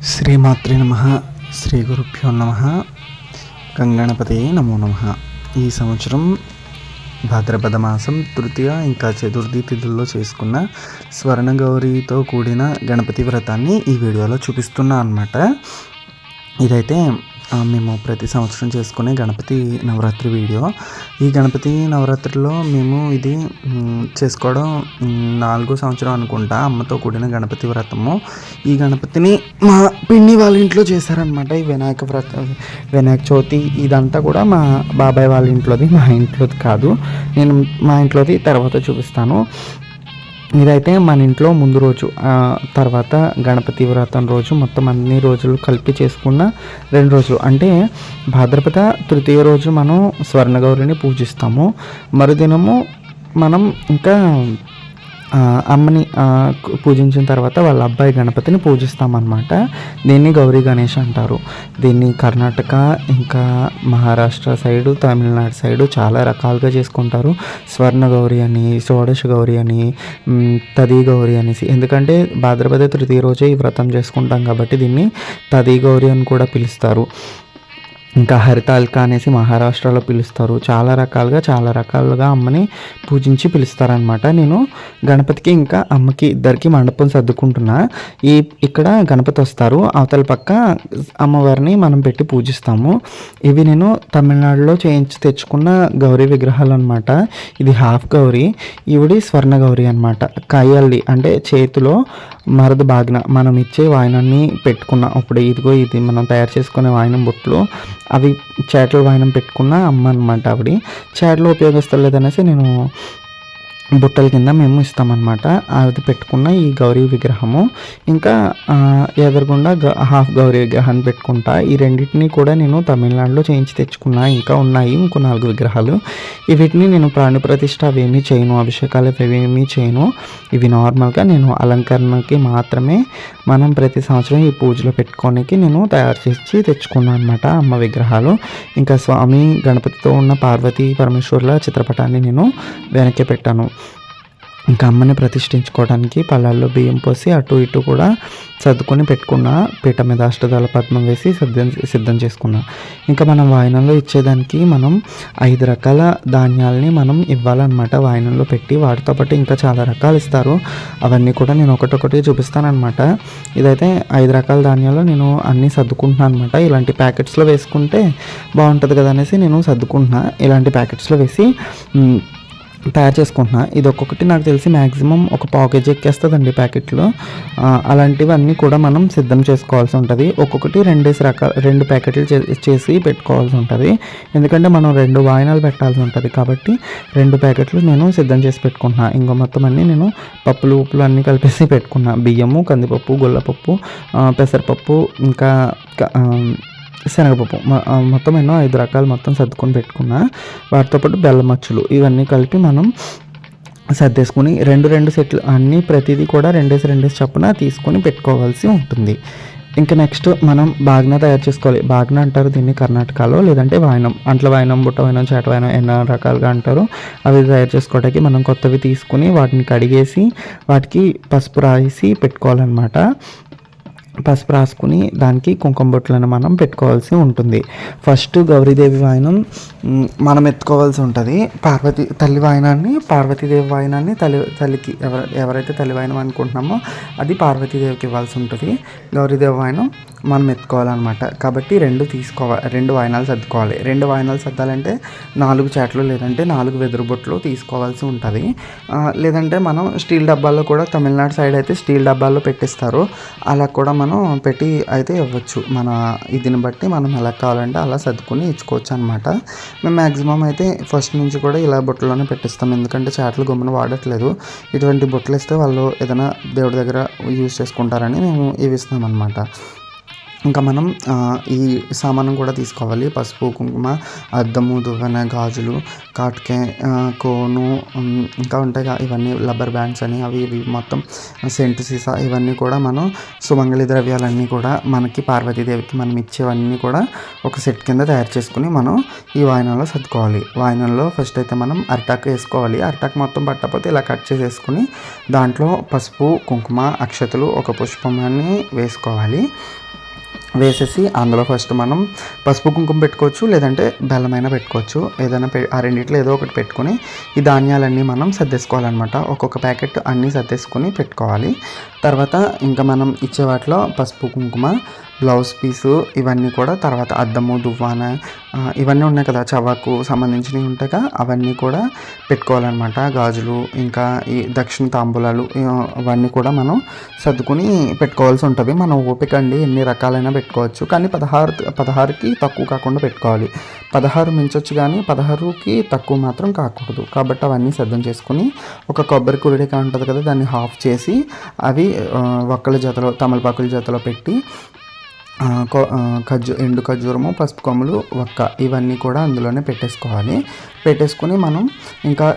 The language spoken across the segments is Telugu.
శ్రీమాత్రే నమః. శ్రీ గురుభ్యో నమః. గంగణపతయే నమో నమః. ఈ సంవత్సరం భాద్రపద మాసం తృతీయ ఇంకా చతుర్థి తిథుల్లో చేసుకున్న స్వర్ణగౌరితో కూడిన గణపతి వ్రతాన్ని ఈ వీడియోలో చూపిస్తున్నా అన్నమాట. ఇదైతే మేము ప్రతి సంవత్సరం చేసుకునే గణపతి నవరాత్రి వీడియో. ఈ గణపతి నవరాత్రిలో మేము ఇది చేసుకోవడం 4వ సంవత్సరం అనుకుంటా, అమ్మతో కూడిన గణపతి వ్రతము. ఈ గణపతిని మా పిన్ని వాళ్ళ ఇంట్లో చేశారనమాట. ఈ వినాయక చవితి ఇదంతా కూడా మా బాబాయ్ వాళ్ళ ఇంట్లోది, మా ఇంట్లోది కాదు. నేను మా ఇంట్లోది తర్వాత చూపిస్తాను. ఇదైతే మన ఇంట్లో ముందు రోజు, తర్వాత గణపతి వ్రతం రోజు, మొత్తం అన్ని రోజులు కలిపి చేసుకున్న 2 రోజులు. అంటే భాద్రపద తృతీయ రోజు మనం స్వర్ణగౌరిని పూజిస్తాము. మరుదినము మనం ఇంకా అమ్మని పూజించిన తర్వాత వాళ్ళ అబ్బాయి గణపతిని పూజిస్తామన్నమాట. దీన్ని గౌరీ గణేష్ అంటారు. దీన్ని కర్ణాటక ఇంకా మహారాష్ట్ర సైడు, తమిళనాడు సైడు చాలా రకాలుగా చేసుకుంటారు. స్వర్ణ గౌరీ అని, షోడశ గౌరీ అని, తది గౌరీ అనేసి. ఎందుకంటే భాద్రపద తృతీయ రోజే ఈ వ్రతం చేసుకుంటాం కాబట్టి దీన్ని తది గౌరీ అని కూడా పిలుస్తారు. ఇంకా హరితాళిక అనేసి మహారాష్ట్రలో పిలుస్తారు. చాలా రకాలుగా అమ్మని పూజించి పిలుస్తారనమాట. నేను గణపతికి ఇంకా అమ్మకి ఇద్దరికి మండపం సర్దుకుంటున్నా. ఇక్కడ గణపతి వస్తారు, అవతల పక్క అమ్మవారిని మనం పెట్టి పూజిస్తాము. ఇవి నేను తమిళనాడులో చేయించి తెచ్చుకున్న గౌరీ విగ్రహాలు అనమాట. ఇది హాఫ్ గౌరీ, ఇవిడి స్వర్ణ గౌరీ అనమాట. కయ్యల్లి అంటే చేతిలో మరద బాగ్న మనం ఇచ్చే వాయనాన్ని పెట్టుకున్న, ఇప్పుడు ఇదిగో ఇది మనం తయారు చేసుకునే వాయనం బొట్లు, అవి చేటలు వాయనం పెట్టుకున్న అమ్మ అనమాట. ఆవిడ చేటలు ఉపయోగిస్తలేదనేసి నేను బుట్టల కింద మేము ఇస్తామన్నమాట. అది పెట్టుకున్న ఈ గౌరీ విగ్రహము, ఇంకా ఎదురుగుండా హాఫ్ గౌరీ విగ్రహాన్ని పెట్టుకుంటా. ఈ రెండింటినీ కూడా నేను తమిళనాడులో చేయించి తెచ్చుకున్నా. ఇంకా ఉన్నాయి ఇంకో 4 విగ్రహాలు. వీటిని నేను ప్రాణి ప్రతిష్ఠ అవేమీ చేయను, అభిషేకాలు అవేమీ చేయను. ఇవి నార్మల్గా నేను అలంకరణకి మాత్రమే మనం ప్రతి సంవత్సరం ఈ పూజలో పెట్టుకోనికి నేను తయారు చేసి తెచ్చుకున్నాను అనమాట అమ్మ విగ్రహాలు. ఇంకా స్వామి గణపతితో ఉన్న పార్వతీ పరమేశ్వర్ల చిత్రపటాన్ని నేను వెనక్కి పెట్టాను. ఇంకా అమ్మని ప్రతిష్ఠించుకోవడానికి పళ్ళాల్లో బియ్యం పోసి అటు ఇటు కూడా సర్దుకొని పెట్టుకున్న, పీట మీద అష్టదళ పద్మం వేసి సిద్ధం చేసుకున్నా. ఇంకా మనం వాయనంలో ఇచ్చేదానికి మనం 5 రకాల ధాన్యాలని మనం ఇవ్వాలన్నమాట వాయనంలో పెట్టి. వాటితో పాటు ఇంకా చాలా రకాలు ఇస్తారు, అవన్నీ కూడా నేను ఒకటొకటి చూపిస్తానమాట. ఇదైతే 5 రకాల ధాన్యాలు నేను అన్నీ సర్దుకుంటున్నాను అనమాట. ఇలాంటి ప్యాకెట్స్లో వేసుకుంటే బాగుంటుంది కదా అనేసి నేను సర్దుకుంటున్నా. ఇలాంటి ప్యాకెట్స్లో వేసి తయారు చేసుకుంటున్నా. ఇది ఒక్కొక్కటి నాకు తెలిసి మ్యాక్సిమం ఒక పావు కేజీ ఎక్కేస్తుందండి ప్యాకెట్లో. అలాంటివన్నీ కూడా మనం సిద్ధం చేసుకోవాల్సి ఉంటుంది. ఒక్కొక్కటి 2 ప్యాకెట్లు చేసి పెట్టుకోవాల్సి ఉంటుంది. ఎందుకంటే మనం 2 వాయినాలు పెట్టాల్సి ఉంటుంది కాబట్టి 2 ప్యాకెట్లు నేను సిద్ధం చేసి పెట్టుకుంటున్నా. ఇంకో మొత్తం అన్నీ నేను పప్పులు ఉప్పులు అన్నీ కలిపేసి పెట్టుకున్నా. బియ్యము, కందిపప్పు, గొల్లపప్పు, పెసరపప్పు, ఇంకా శనగపప్పు, మొత్తం ఎన్నో 5 రకాలు మొత్తం సర్దుకొని పెట్టుకున్నా. వాటితో పాటు బెల్లం అచ్చులు ఇవన్నీ కలిపి మనం సర్దేసుకుని 2 సెట్లు అన్నీ ప్రతిదీ కూడా 2 చొప్పున తీసుకొని పెట్టుకోవాల్సి ఉంటుంది. ఇంకా నెక్స్ట్ మనం బాగ్న తయారు చేసుకోవాలి. బాగ్న అంటారు దీన్ని కర్ణాటకలో, లేదంటే వాయనం, అంట్ల వాయనం, బుట్ట వాయనం, చేట వాయనం ఎన్నో రకాలుగా అంటారు. అవి తయారు చేసుకోవడానికి మనం కొత్తవి తీసుకుని వాటిని కడిగేసి వాటికి పసుపు రాసి పెట్టుకోవాలన్నమాట. పసుపు రాసుకుని దానికి కుంకుమ బొట్లను మనం పెట్టుకోవాల్సి ఉంటుంది. ఫస్ట్ గౌరీదేవి వాయనం మనం ఎత్తుకోవాల్సి ఉంటుంది. పార్వతీదేవి వాయనాన్ని తల్లికి ఎవరైతే తల్లి వాయనం అనుకుంటున్నామో అది పార్వతీదేవికి ఇవ్వాల్సి ఉంటుంది. గౌరీదేవి వాయనం మనం ఎత్తుకోవాలన్నమాట. కాబట్టి 2 వాయనాలు సర్దుకోవాలి. 2 వాయనాలు సర్దాలంటే 4 చేటలు లేదంటే 4 వెదురు బొట్లు తీసుకోవాల్సి ఉంటుంది. లేదంటే మనం స్టీల్ డబ్బాల్లో కూడా, తమిళనాడు సైడ్ అయితే స్టీల్ డబ్బాల్లో పెట్టిస్తారు, అలా కూడా మనం పెట్టి అయితే ఇవ్వచ్చు. మన ఇదిని బట్టి మనం ఎలా కావాలంటే అలా సర్దుకొని ఇచ్చుకోవచ్చు అనమాట. మేము మ్యాక్సిమం అయితే ఫస్ట్ నుంచి కూడా ఇలా బొట్టలోనే పెట్టిస్తాం. ఎందుకంటే చేటలు గమ్మున వాడట్లేదు. ఇటువంటి బొట్టలు ఇస్తే వాళ్ళు ఏదైనా దేవుడి దగ్గర యూజ్ చేసుకుంటారని మేము ఇవి ఇస్తాం అనమాట. ఇంకా మనం ఈ సామానం కూడా తీసుకోవాలి. పసుపు, కుంకుమ, అద్దము, దువ్వెన, గాజులు, కాటుకే, కోను, ఇంకా ఉంటాయి ఇవన్నీ రబ్బర్ బ్యాండ్స్ అని అవి ఇవి మొత్తం సెంటు సీసా ఇవన్నీ కూడా మనం సుమంగళి ద్రవ్యాలన్నీ కూడా మనకి పార్వతీదేవికి మనం ఇచ్చేవన్నీ కూడా ఒక సెట్ కింద తయారు చేసుకుని మనం ఈ వాయినంలో సర్దుకోవాలి. వాయినంలో ఫస్ట్ అయితే మనం అరిటాకు వేసుకోవాలి. అరిటాకు మొత్తం పట్టకపోతే ఇలా కట్ చేసేసుకుని దాంట్లో పసుపు, కుంకుమ, అక్షతలు, ఒక పుష్పమాన్ని వేసుకోవాలి. వేసేసి అందులో ఫస్ట్ మనం పసుపు, కుంకుమ పెట్టుకోవచ్చు, లేదంటే బెల్లమైనా పెట్టుకోవచ్చు. ఏదైనా ఆ రెండిట్లో ఏదో ఒకటి పెట్టుకుని ఈ ధాన్యాలన్నీ మనం సర్దేసుకోవాలన్నమాట. ఒక్కొక్క ప్యాకెట్ అన్నీ సర్దేసుకొని పెట్టుకోవాలి. తర్వాత ఇంకా మనం ఇచ్చే వాటిలో పసుపు, కుంకుమ, బ్లౌజ్ పీసు ఇవన్నీ కూడా, తర్వాత అద్దము, దువ్వాన ఇవన్నీ ఉన్నాయి కదా, చవాకు సంబంధించినవి ఉంటాయి కదా, అవన్నీ కూడా పెట్టుకోవాలన్నమాట. గాజులు, ఇంకా ఈ దక్షిణ తాంబూలాలు అవన్నీ కూడా మనం సర్దుకుని పెట్టుకోవాల్సి ఉంటుంది. మనం ఓపిక అండి, ఎన్ని రకాలైనా పెట్టుకోవచ్చు, కానీ 16కి తక్కువ కాకుండా పెట్టుకోవాలి. 16 మించవచ్చు కానీ 16కి తక్కువ మాత్రం కాకూడదు. కాబట్టి అవన్నీ సిద్ధం చేసుకుని ఒక కొబ్బరి కుడిక ఉంటుంది కదా, దాన్ని హాఫ్ చేసి అవి ఒక్కల జతలో తమలపాకుల జతలో పెట్టి ఎండు ఖర్జూరము, పసుపు కొమ్ములు, ఒక్క ఇవన్నీ కూడా అందులోనే పెట్టేసుకొని మనం ఇంకా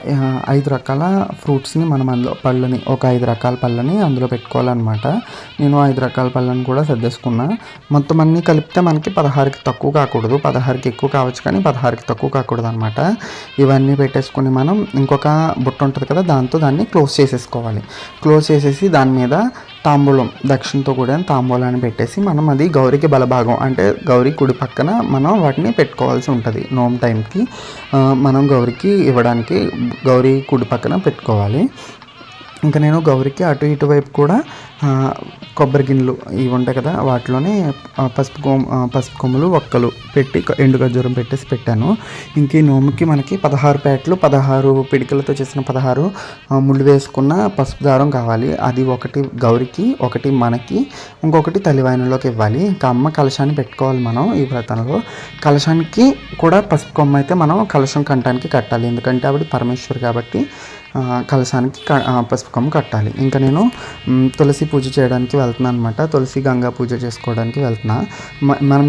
5 రకాల ఫ్రూట్స్ని మనం అందులో ఒక 5 రకాల పళ్ళని అందులో పెట్టుకోవాలన్నమాట. నేను 5 రకాల పళ్ళని కూడా సర్దేసుకున్నా. మొత్తం అన్నీ కలిపితే మనకి 16కి తక్కువ కాకూడదు, 16కి ఎక్కువ కావచ్చు కానీ 16కి తక్కువ కాకూడదు అనమాట. ఇవన్నీ పెట్టేసుకుని మనం ఇంకొక బుట్ట ఉంటుంది కదా, దాన్ని క్లోజ్ చేసేసుకోవాలి. క్లోజ్ చేసేసి దాని మీద తాంబూలం, దక్షిణతో కూడిన తాంబూలాన్ని పెట్టేసి మనం అది గౌరికి బలభాగం అంటే గౌరీ కుడి పక్కన మనం వాటిని పెట్టుకోవాల్సి ఉంటుంది. నోమ్ టైంకి మనం గౌరికి ఇవ్వడానికి గౌరీ కుడి పక్కన పెట్టుకోవాలి. ఇంకా నేను గౌరికి అటు ఇటువైపు కూడా కొబ్బరి గిన్నెలు ఇవి ఉంటాయి కదా, వాటిలోనే పసుపు కొమ్ములు, ఒక్కలు పెట్టి ఎండు ఖర్జూరం పెట్టేసి పెట్టాను. ఇంక ఈ నోముకి మనకి 16 ప్యాకెట్లు 16 పిడికలతో చేసిన 16 ముళ్ళు వేసుకున్న పసుపు దారం కావాలి. అది ఒకటి గౌరికి, ఒకటి మనకి, ఇంకొకటి తల్లివాయినంలోకి ఇవ్వాలి. ఇంకా అమ్మ కలశాన్ని పెట్టుకోవాలి మనం ఈ వ్రతంలో. కలశానికి కూడా పసుపు కొమ్మ అయితే మనం కలశం కంఠానికి కట్టాలి, ఎందుకంటే ఆవిడ పరమేశ్వరి కాబట్టి కలశానికి పసుపు కొమ్మ కట్టాలి. ఇంకా నేను తులసి పూజ చేయడానికి వెళ్తున్నాను అనమాట. తులసి గంగా పూజ చేసుకోవడానికి వెళ్తున్నా. మనం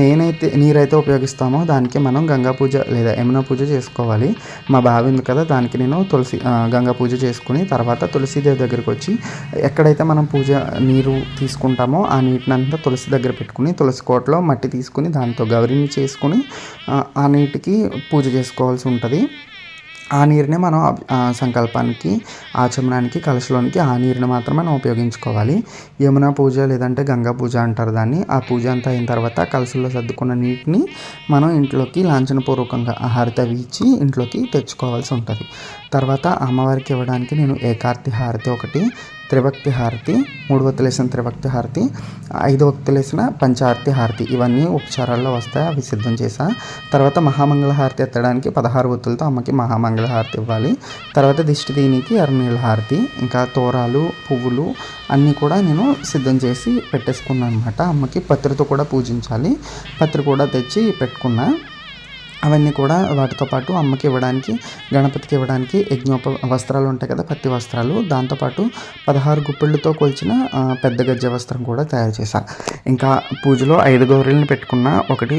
నీరైతే ఉపయోగిస్తామో దానికి మనం గంగా పూజ లేదా యమునా పూజ చేసుకోవాలి. మా బావి ఉంది కదా, దానికి నేను గంగా పూజ చేసుకుని తర్వాత తులసీదేవి దగ్గరికి వచ్చి ఎక్కడైతే మనం నీరు తీసుకుంటామో ఆ నీటిని అంతా తులసి దగ్గర పెట్టుకుని తులసి కోటలో మట్టి తీసుకుని దాంతో గౌరిని చేసుకుని ఆ నీటికి పూజ చేసుకోవాల్సి ఉంటుంది. ఆ నీరుని మనం సంకల్పానికి, ఆచమనానికి, కలశలోనికి ఆ నీరుని మాత్రం మనం ఉపయోగించుకోవాలి. యమునా పూజ లేదంటే గంగా పూజ అంటారు దాన్ని. ఆ పూజ అంతా అయిన తర్వాత కలశంలో సర్దుకున్న నీటిని మనం ఇంట్లోకి లాంఛనపూర్వకంగా హారతి అవి ఇచ్చి ఇంట్లోకి తెచ్చుకోవాల్సి ఉంటుంది. తర్వాత అమ్మవారికి ఇవ్వడానికి నేను ఏకార్తి హారతి ఒకటి, త్రిభక్తి హారతి, 3 వత్తులేసిన త్రిభక్తి హారతి, 5 వత్తులేసిన పంచార్తి హారతి ఇవన్నీ ఉపచారాల్లో వస్తాయి, అవి సిద్ధం చేసా. తర్వాత మహామంగళ హారతి ఎత్తడానికి 16 వత్తులతో అమ్మకి మహామంగళ హారతి ఇవ్వాలి. తర్వాత దిష్టి దీనికి ఎర్రనీళ్ళ హారతి, ఇంకా తోరాలు, పువ్వులు అన్నీ కూడా నేను సిద్ధం చేసి పెట్టేసుకున్నాను అనమాట. అమ్మకి పత్రితో కూడా పూజించాలి, పత్రి కూడా తెచ్చి పెట్టుకున్నా. అవన్నీ కూడా వాటితో పాటు అమ్మకి ఇవ్వడానికి, గణపతికి ఇవ్వడానికి వస్త్రాలు ఉంటాయి కదా, పత్తి వస్త్రాలు, దాంతోపాటు 16 గుప్పిళ్ళతో కొలిచిన పెద్ద గజ్జె వస్త్రం కూడా తయారు చేశాను. ఇంకా పూజలో 5 గౌరీలను పెట్టుకున్నా. ఒకటి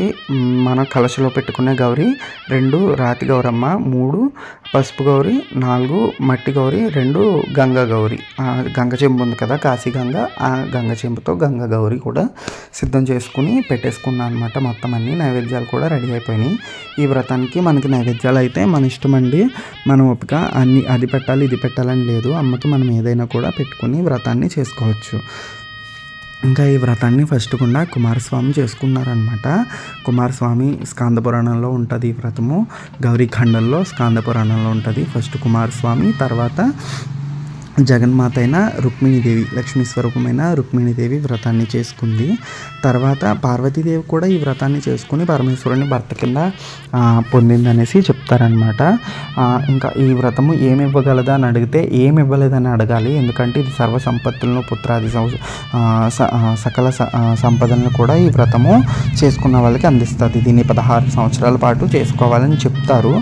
మన కలశలో పెట్టుకునే గౌరీ, 2 రాతి గౌరమ్మ, 3 పసుపు గౌరీ, 4 మట్టి గౌరీ, 2 గంగా గౌరీ. గంగ చెంబు ఉంది కదా, కాశీ గంగ, ఆ గంగ చెంబుతో గంగా గౌరీ కూడా సిద్ధం చేసుకుని పెట్టేసుకున్నాను అనమాట. మొత్తం అన్ని నైవేద్యాలు కూడా రెడీ అయిపోయినాయి. ఈ వ్రతానికి మనకి నైవేద్యాలు అయితే మన ఇష్టం అండి, మన ఓపిక. అది పెట్టాలి ఇది పెట్టాలని లేదు, అమ్మకి మనం ఏదైనా కూడా పెట్టుకుని వ్రతాన్ని చేసుకోవచ్చు. ఇంకా ఈ వ్రతాన్ని ఫస్ట్ కూడా కుమారస్వామి చేసుకున్నారనమాట. కుమారస్వామి స్కాంద పురాణంలో ఉంటుంది ఈ వ్రతము, గౌరీఖండంలో స్కాంద పురాణంలో ఉంటుంది. ఫస్ట్ కుమారస్వామి, తర్వాత జగన్మాత అయిన రుక్మిణీదేవి, లక్ష్మీ స్వరూపమైన రుక్మిణీదేవి వ్రతాన్ని చేసుకుంది. తర్వాత పార్వతీదేవి కూడా ఈ వ్రతాన్ని చేసుకుని పరమేశ్వరుని భర్త కింద పొందిందనేసి చెప్తారనమాట. ఇంకా ఈ వ్రతము ఏమి ఇవ్వగలదా అని అడిగితే ఏమి ఇవ్వలేదని అడగాలి, ఎందుకంటే ఇది సర్వ సంపత్తులను, పుత్రాది సకల సంపదలను కూడా ఈ వ్రతము చేసుకున్న వాళ్ళకి అందిస్తుంది. దీన్ని 16 సంవత్సరాల పాటు చేసుకోవాలని చెప్తారు.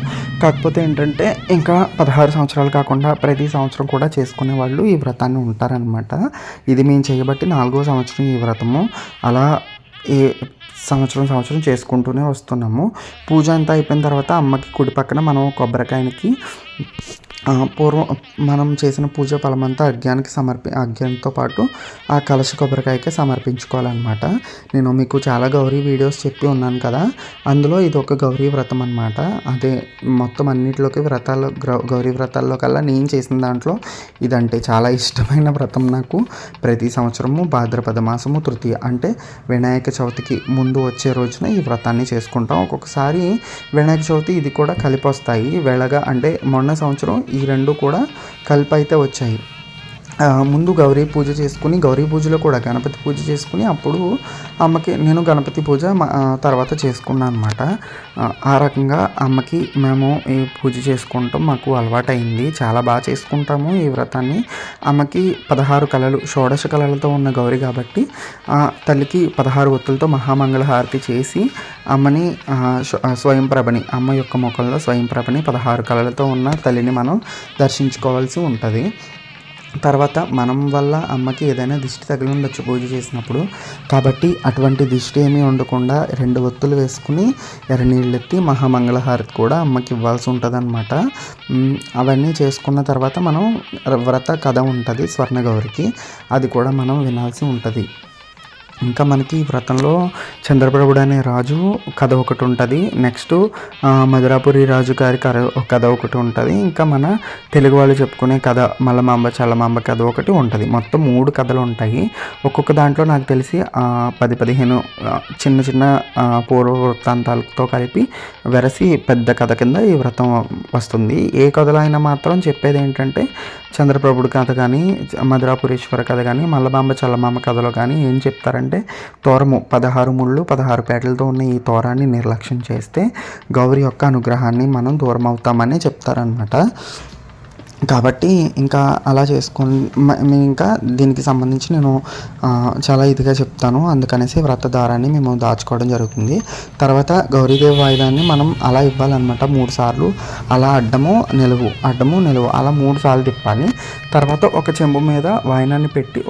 కాకపోతే ఏంటంటే ఇంకా 16 సంవత్సరాలు కాకుండా ప్రతి సంవత్సరం కూడా చేసుకునే వాళ్ళు ఈ వ్రతాన్ని ఉంటారనమాట. ఇది మేము చేయబట్టి 4వ సంవత్సరం ఈ వ్రతము. అలా ఈ సంవత్సరం చేసుకుంటూనే వస్తున్నాము. పూజ అంతా అయిపోయిన తర్వాత అమ్మకి కుడి పక్కన మనం కొబ్బరికాయనికి పూర్వం మనం చేసిన పూజ ఫలమంతా అగ్గితో పాటు ఆ కలశ కొబ్బరికాయకే సమర్పించుకోవాలన్నమాట. నేను మీకు చాలా గౌరీ వీడియోస్ చెప్పి ఉన్నాను కదా, అందులో ఇది ఒక గౌరీ వ్రతం అనమాట. అదే మొత్తం అన్నింటిలోకి గౌరీ వ్రతాల్లో కల్లా నేను చేసిన దాంట్లో ఇదంటే చాలా ఇష్టమైన వ్రతం నాకు. ప్రతి సంవత్సరము భాద్రపద మాసము తృతీయ అంటే వినాయక చవితికి ముందు వచ్చే రోజున ఈ వ్రతాన్ని చేసుకుంటాం. ఒక్కొక్కసారి వినాయక చవితి ఇది కూడా కలిపి వస్తాయి. అంటే మొన్న సంవత్సరం ఈ రెండు కూడా కలిపి అయితే వచ్చాయి. ముందు గౌరీ పూజ చేసుకుని, గౌరీ పూజలో కూడా గణపతి పూజ చేసుకుని అప్పుడు అమ్మకి నేను గణపతి పూజ తర్వాత చేసుకున్నాను అనమాట. ఆ రకంగా అమ్మకి మేము ఈ పూజ చేసుకుంటాం, మాకు అలవాటైంది. చాలా బాగా చేసుకుంటాము ఈ వ్రతాన్ని. అమ్మకి 16 కళలు, షోడశ కళలతో ఉన్న గౌరీ కాబట్టి తల్లికి 16 ఒత్తులతో మహామంగళ హారతి చేసి అమ్మని స్వయంప్రభని, అమ్మ యొక్క ముఖంలో స్వయంప్రభని 16 కళలతో ఉన్న తల్లిని మనం దర్శించుకోవాల్సి ఉంటుంది. తర్వాత మనం వల్ల అమ్మకి ఏదైనా దిష్టి తగిలి ఉండొచ్చు పూజ చేసినప్పుడు. కాబట్టి అటువంటి దిష్టి ఏమీ ఉండకుండా 2 ఒత్తులు వేసుకుని ఎర్రనీళ్ళెత్తి మహామంగళహారతి కూడా అమ్మకి ఇవ్వాల్సి ఉంటుంది అనమాట. అవన్నీ చేసుకున్న తర్వాత మనం వ్రత కథ ఉంటుంది స్వర్ణగౌరికి, అది కూడా మనం వినాల్సి ఉంటుంది. ఇంకా మనకి ఈ వ్రతంలో చంద్రప్రభుడు అనే రాజు కథ ఒకటి ఉంటుంది. నెక్స్ట్ మధురాపురి రాజు గారి కథ ఒకటి ఉంటుంది. ఇంకా మన తెలుగు వాళ్ళు చెప్పుకునే కథ మల్లమాంబ చల్లమాంబ కథ ఒకటి ఉంటుంది. మొత్తం 3 కథలు ఉంటాయి. ఒక్కొక్క దాంట్లో నాకు తెలిసి 10-15 చిన్న పూర్వ వృత్తాంతాలతో కలిపి వెరసి పెద్ద కథ కింద ఈ వ్రతం వస్తుంది. ఏ కథలో అయినా మాత్రం చెప్పేది ఏంటంటే చంద్రప్రభుడు కథ కానీ, మధురాపురేశ్వర కథ కానీ, మల్లమాంబ చల్లమాంబ కథలో కానీ ఏం చెప్తారంటే తోరము 16 ముళ్ళు 16 పేటలతో ఉన్న ఈ తోరాన్ని నిర్లక్ష్యం చేస్తే గౌరి యొక్క అనుగ్రహాన్ని మనం దూరం అవుతామని చెప్తారనమాట. కాబట్టి ఇంకా అలా ఇంకా దీనికి సంబంధించి నేను చాలా ఇదిగా చెప్తాను. అందుకనేసి వ్రతదారాన్ని మేము దాచుకోవడం జరుగుతుంది. తర్వాత గౌరీదేవి వాయిదాన్ని మనం అలా ఇవ్వాలన్నమాట. 3 సార్లు అలా అడ్డము నిలువు అలా 3 సార్లు తిప్పాలి. తర్వాత ఒక చెంబు మీద వాయినాన్ని పెట్టి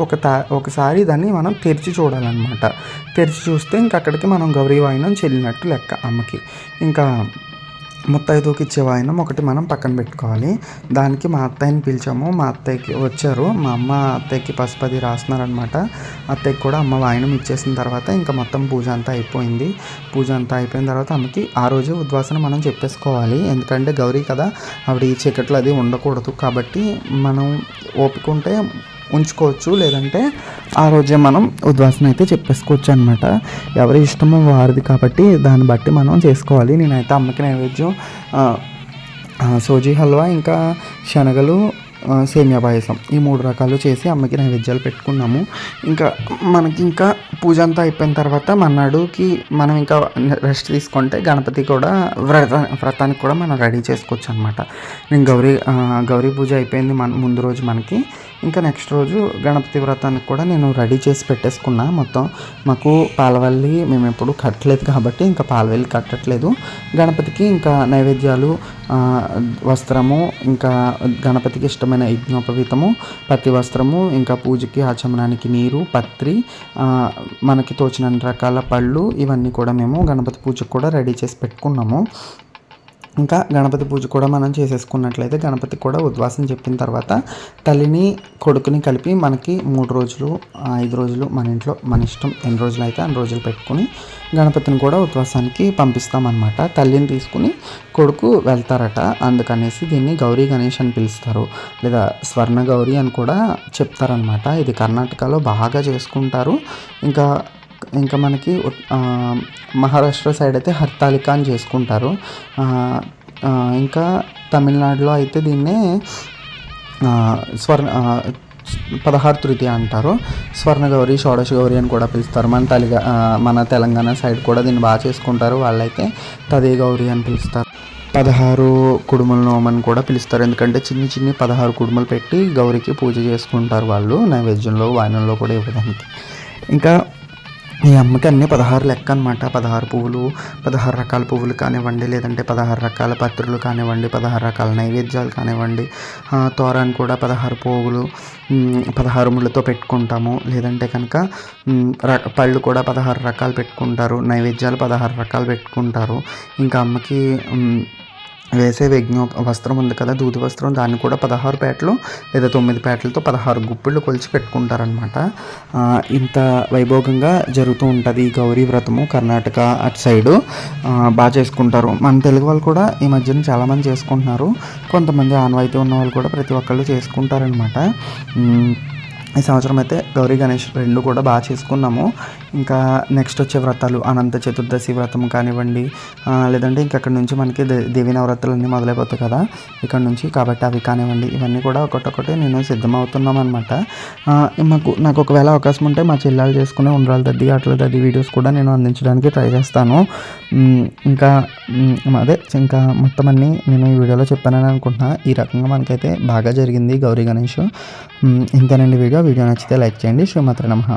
ఒకసారి దాన్ని మనం తెరిచి చూడాలన్నమాట. తెరిచి చూస్తే ఇంక అక్కడికి మనం గౌరీ వాయినం చెల్లినట్టు లెక్క అమ్మకి. ఇంకా ముత్తైదుకి ఇచ్చే వాయినం ఒకటి మనం పక్కన పెట్టుకోవాలి. దానికి మా అత్తయ్యని పిలిచాము. మా అత్తయ్యకి వచ్చారు. మా అమ్మ అత్తయ్యకి పసుపది రాస్తున్నారనమాట. అత్తయ్యకి కూడా అమ్మ వాయినం ఇచ్చేసిన తర్వాత ఇంకా మొత్తం పూజ అంతా అయిపోయింది. పూజ అంతా అయిపోయిన తర్వాత అమ్మకి ఆ రోజు ఉద్వాసన మనం చెప్పేసుకోవాలి. ఎందుకంటే గౌరీ కదా, ఆవిడ ఈ చీకట్లు అది ఉండకూడదు. కాబట్టి మనం ఓపిక ఉంటే ఉంచుకోవచ్చు, లేదంటే ఆ రోజే మనం ఉద్వాసన అయితే చెప్పేసుకోవచ్చు అనమాట. ఎవరి ఇష్టమో వారిది కాబట్టి దాన్ని బట్టి మనం చేసుకోవాలి. నేనైతే అమ్మకి నైవేద్యం సోజీ హల్వా, ఇంకా శనగలు, సేమియా పాయసం ఈ 3 రకాలు చేసి అమ్మకి నైవేద్యాలు పెట్టుకున్నాము. ఇంకా పూజ అంతా అయిపోయిన తర్వాత మన్నాడుకి మనం ఇంకా రెస్ట్ తీసుకుంటే గణపతి కూడా వ్రతానికి కూడా మనం రెడీ చేసుకోవచ్చు అనమాట. నేను గౌరీ పూజ అయిపోయింది ముందు రోజు మనకి. ఇంకా నెక్స్ట్ రోజు గణపతి వ్రతానికి కూడా నేను రెడీ చేసి పెట్టేసుకున్నా. మొత్తం మాకు పాలవల్లి మేము ఎప్పుడు కట్టలేదు కాబట్టి ఇంకా పాలవల్లి కట్టట్లేదు. గణపతికి ఇంకా నైవేద్యాలు, వస్త్రము, ఇంకా గణపతికి ఇష్టమైన యజ్ఞోపవీతము, పత్తి వస్త్రము, ఇంకా పూజకి ఆచమనానికి నీరు, పత్రి, మనకి తోచిన రకాల పళ్ళు, ఇవన్నీ కూడా మేము గణపతి పూజకు కూడా రెడీ చేసి పెట్టుకున్నాము. ఇంకా గణపతి పూజ కూడా మనం చేసేసుకున్నట్లయితే గణపతి కూడా ఉద్వాసం చెప్పిన తర్వాత తల్లిని కొడుకుని కలిపి మనకి 3 రోజులు 5 రోజులు మన ఇంట్లో మన ఇష్టం ఎన్ని రోజులు అయితే అన్ని రోజులు పెట్టుకుని గణపతిని కూడా ఉద్వాసానికి పంపిస్తామన్నమాట. తల్లిని తీసుకుని కొడుకు వెళ్తారట. అందుకనేసి దీన్ని గౌరీ గణేష్ అని పిలుస్తారు, లేదా స్వర్ణ గౌరీ అని కూడా చెప్తారనమాట. ఇది కర్ణాటకలో బాగా చేసుకుంటారు. ఇంకా మనకి మహారాష్ట్ర సైడ్ అయితే హర్తాళిక అని చేసుకుంటారు. ఇంకా తమిళనాడులో అయితే దీన్నే 16 తృతీయ అంటారు. స్వర్ణగౌరి, షోడశ గౌరి అని కూడా పిలుస్తారు. మన తెలంగాణ సైడ్ కూడా దీన్ని బాగా చేసుకుంటారు. వాళ్ళైతే తదే గౌరి అని పిలుస్తారు. 16 కుడుముల నోమని కూడా పిలుస్తారు. ఎందుకంటే చిన్ని 16 కుడుములు పెట్టి గౌరికి పూజ చేసుకుంటారు వాళ్ళు, నైవేద్యంలో వాయనంలో కూడా ఇవ్వడానికి. ఇంకా ఈ అమ్మకి అన్నీ 16 లెక్క అనమాట. 16 పువ్వులు, 16 రకాల పువ్వులు కానివ్వండి, లేదంటే 16 రకాల పత్రులు కానివ్వండి, 16 రకాల నైవేద్యాలు కానివ్వండి, తోరాన్ని కూడా 16 పోగులు 16 ముళ్ళతో పెట్టుకుంటాము. లేదంటే కనుక పళ్ళు కూడా 16 రకాలు పెట్టుకుంటారు, నైవేద్యాలు 16 రకాలు పెట్టుకుంటారు. ఇంకా అమ్మకి వేసే వస్త్రం ఉంది కదా, దూది వస్త్రం, దాన్ని కూడా 16 పేటలు లేదా 9 పేటలతో 16 గుప్పిళ్ళు కొలిచి పెట్టుకుంటారనమాట. ఇంత వైభోగంగా జరుగుతూ ఉంటుంది ఈ గౌరీ వ్రతము. కర్ణాటక అటు సైడు బాగా చేసుకుంటారు. మన తెలుగు వాళ్ళు కూడా ఈ మధ్యన చాలామంది చేసుకుంటున్నారు. కొంతమంది ఆనవాయితీ ఉన్న వాళ్ళు కూడా ప్రతి ఒక్కళ్ళు చేసుకుంటారనమాట. ఈ సంవత్సరం అయితే గౌరీ గణేష్ రెండు కూడా బాగా చేసుకున్నాము. ఇంకా నెక్స్ట్ వచ్చే వ్రతాలు అనంత చతుర్దశి వ్రతం కానివ్వండి, లేదంటే అక్కడి నుంచి మనకి దేవీ నవరాత్రులు అన్నీ మొదలైపోతాయి కదా ఇక్కడ నుంచి. కాబట్టి అవి కానివ్వండి, ఇవన్నీ కూడా ఒకటొకటి నేను సిద్ధమవుతున్నాం అనమాట. నాకు ఒకవేళ అవకాశం ఉంటే మా చెల్లెలు చేసుకునే ఉండ్రాల దద్ది, అట్ల దద్ది వీడియోస్ కూడా నేను అందించడానికి ట్రై చేస్తాను. ఇంకా మొత్తం అన్నీ నేను ఈ వీడియోలో చెప్పానని అనుకుంటున్నా. ఈ రకంగా మనకైతే బాగా జరిగింది గౌరీ గణేష్. ఇంతేనండి వీడియో నచ్చితే లైక్ చేయండి. శ్రీమాత్రే నమః.